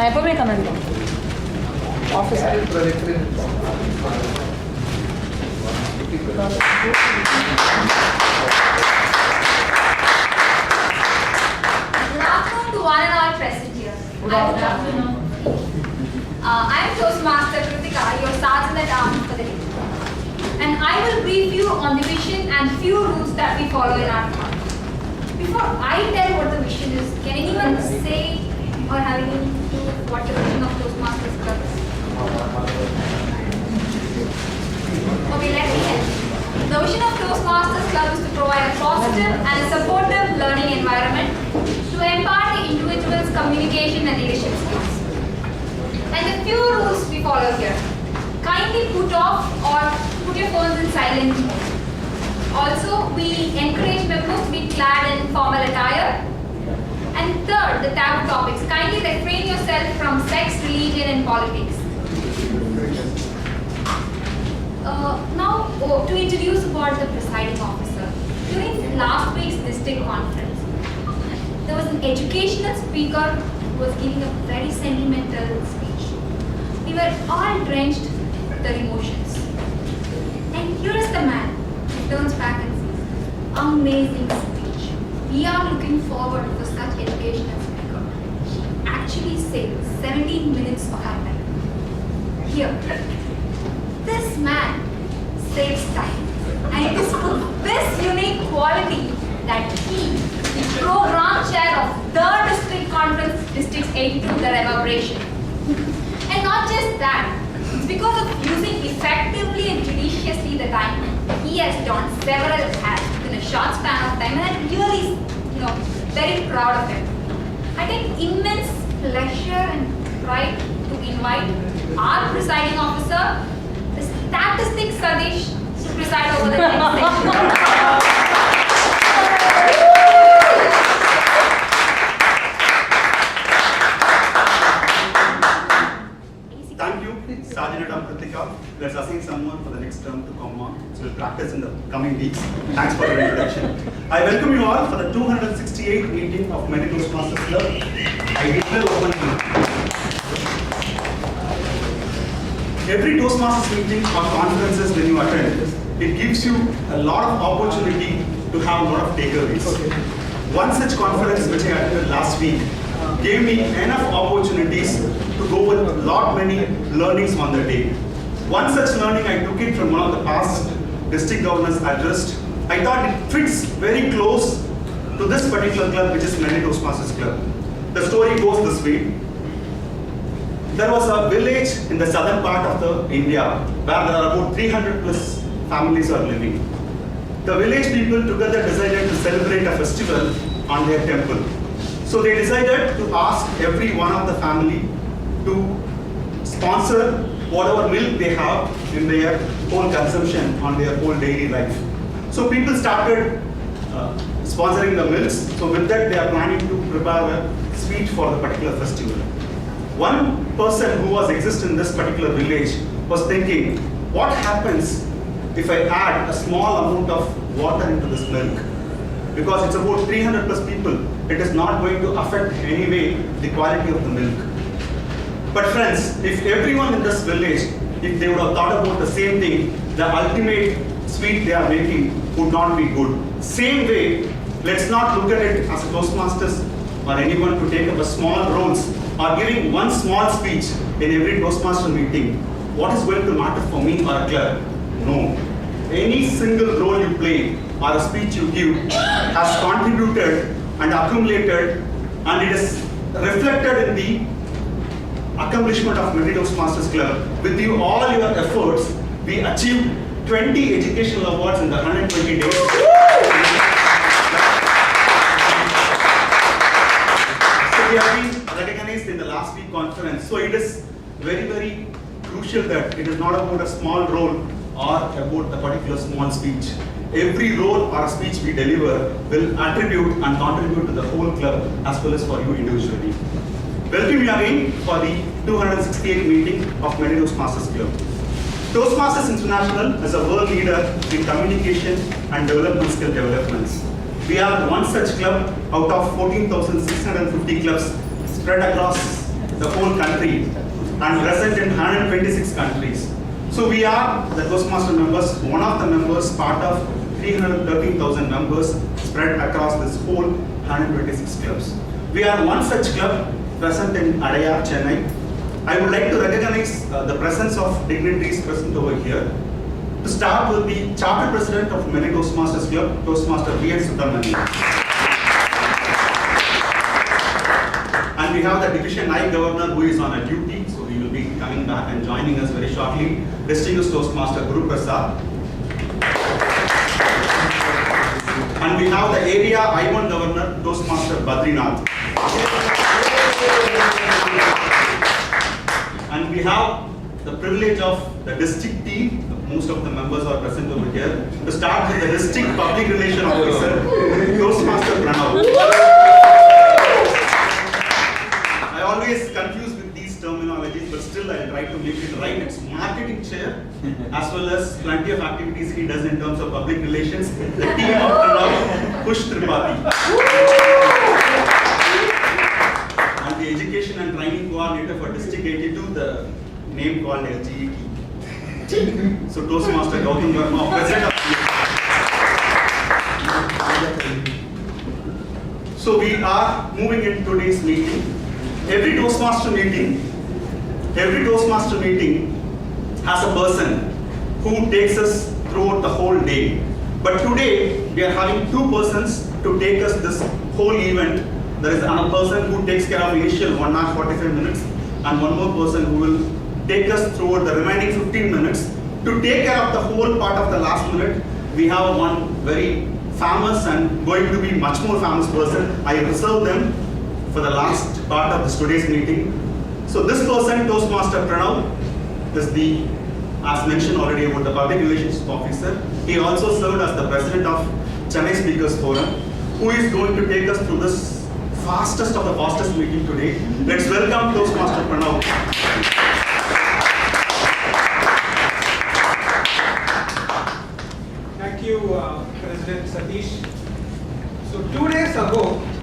எப்பவுமே கண்ணாடி office To one and all present here. Good afternoon. I am Toastmaster Kritika, your sergeant at arms for the day. And I will brief you on the vision and few rules that we follow in our club. Before I tell what the vision is, can anyone say or have any clue what the vision of Toastmasters Club is? Okay, let me help. The vision of Toastmasters Club is to provide a positive and a supportive learning environment to impart the individual's communication and leadership skills. And the few rules we follow here. Kindly put off or put your phones in silent mode. Also, we encourage members to be clad in formal attire. And third, the taboo topics. Kindly refrain yourself from sex, religion and politics. To introduce about the presiding officer. During last week's district conference, there was an educational speaker who was giving a very sentimental speech. We were all drenched with their emotions. And here is the man who turns back and says, amazing speech. We are looking forward for such educational speaker. He actually saved 17 minutes of our time. Here, this man saves time. And it is for this unique quality that he, the program chair of the district conference, District 82, the reverberation. And not just that, it's because of using effectively and judiciously the time, he has done several tasks within a short span of time, and I'm really, very proud of him. I take immense pleasure and pride to invite our presiding officer, the statistic Sadish, to preside over the next session. Thank you, Sergeant Adam Kritika. Let's assign someone for the next term to come on. So we'll practice in the coming weeks. Thanks for your introduction. I welcome you all for the 268th meeting of Many Toastmasters Club. I declare open meeting. Every Toastmasters meeting or conferences when you attend, it gives you a lot of opportunity to have a lot of takeaways. One such conference which I attended last week gave me enough opportunities to go with lot many learnings on the day. One such learning I took it from one of the past district governors addressed. I thought it fits very close to this particular club, which is Many Toastmasters Club. The story goes this way. There was a village in the southern part of India where there are about 300 plus families are living. The village people together decided to celebrate a festival on their temple. So they decided to ask every one of the family to sponsor whatever milk they have in their whole consumption on their whole daily life. So people started sponsoring the milks. So with that they are planning to prepare a sweet for the particular festival. One person who was exist in this particular village was thinking, what happens if I add a small amount of water into this milk? Because it's about 300 plus people, it is not going to affect any way the quality of the milk. But friends, if everyone in this village, if they would have thought about the same thing, the ultimate sweet they are making would not be good. Same way, let's not look at it as Toastmasters or anyone to take up a small roles or giving one small speech in every Toastmaster meeting. What is going to matter for me or a club? No. Any single role you play or a speech you give has contributed and accumulated, and it is reflected in the accomplishment of Many Toastmasters Club. With you all your efforts, we achieved 20 educational awards in the 120 days. So we have been recognized in the last week conference. So it is very, very crucial that it is not about a small role or about a particular small speech. Every role or speech we deliver will attribute and contribute to the whole club as well as for you individually. Welcome you again for the 268th meeting of Many Toastmasters Club. Toastmasters International is a world leader in communication and development skill developments. We are one such club out of 14,650 clubs spread across the whole country and present in 126 countries. So we are the Toastmaster members, one of the members, part of 313,000 members spread across this whole 126 clubs. We are one such club present in Adayar, Chennai. I would like to recognize the presence of dignitaries present over here. To start with the Charter President of Many Toastmasters Club, Toastmaster V.N. Subramanian. And we have the Division I Governor who is on a duty, so he will be coming back and joining us very shortly. Distinguished Toastmaster Guru Prasad. And we have the Area I1 Governor, Toastmaster Badrinath. And we have the privilege of the district team. Most of the members are present over here. To start with the district public relation officer, Toastmaster Pranav. I always confuse with these terminologies, but still I'll try to make it right. It's marketing chair, as well as plenty of activities he does in terms of public relations. The team of Pranav, Push Tripathi. And the education and training coordinator for District 82, the name called LGET. So Toastmaster Gautam Verma, President of So we are moving in today's meeting. Every Toastmaster meeting has a person who takes us throughout the whole day. But today we are having two persons to take us this whole event. There is another person who takes care of initial 1 hour 45 minutes and one more person who will take us throughout the remaining 15 minutes. To take care of the whole part of the last minute, we have one very famous and going to be much more famous person. I reserve them for the last part of this today's meeting. So this person, Toastmaster Pranav, is the, as mentioned already, about the public relations officer. He also served as the president of Chennai Speakers Forum, who is going to take us through this fastest of the fastest meeting today. Let's welcome Toastmaster Pranav. Thank you, President Satish. So 2 days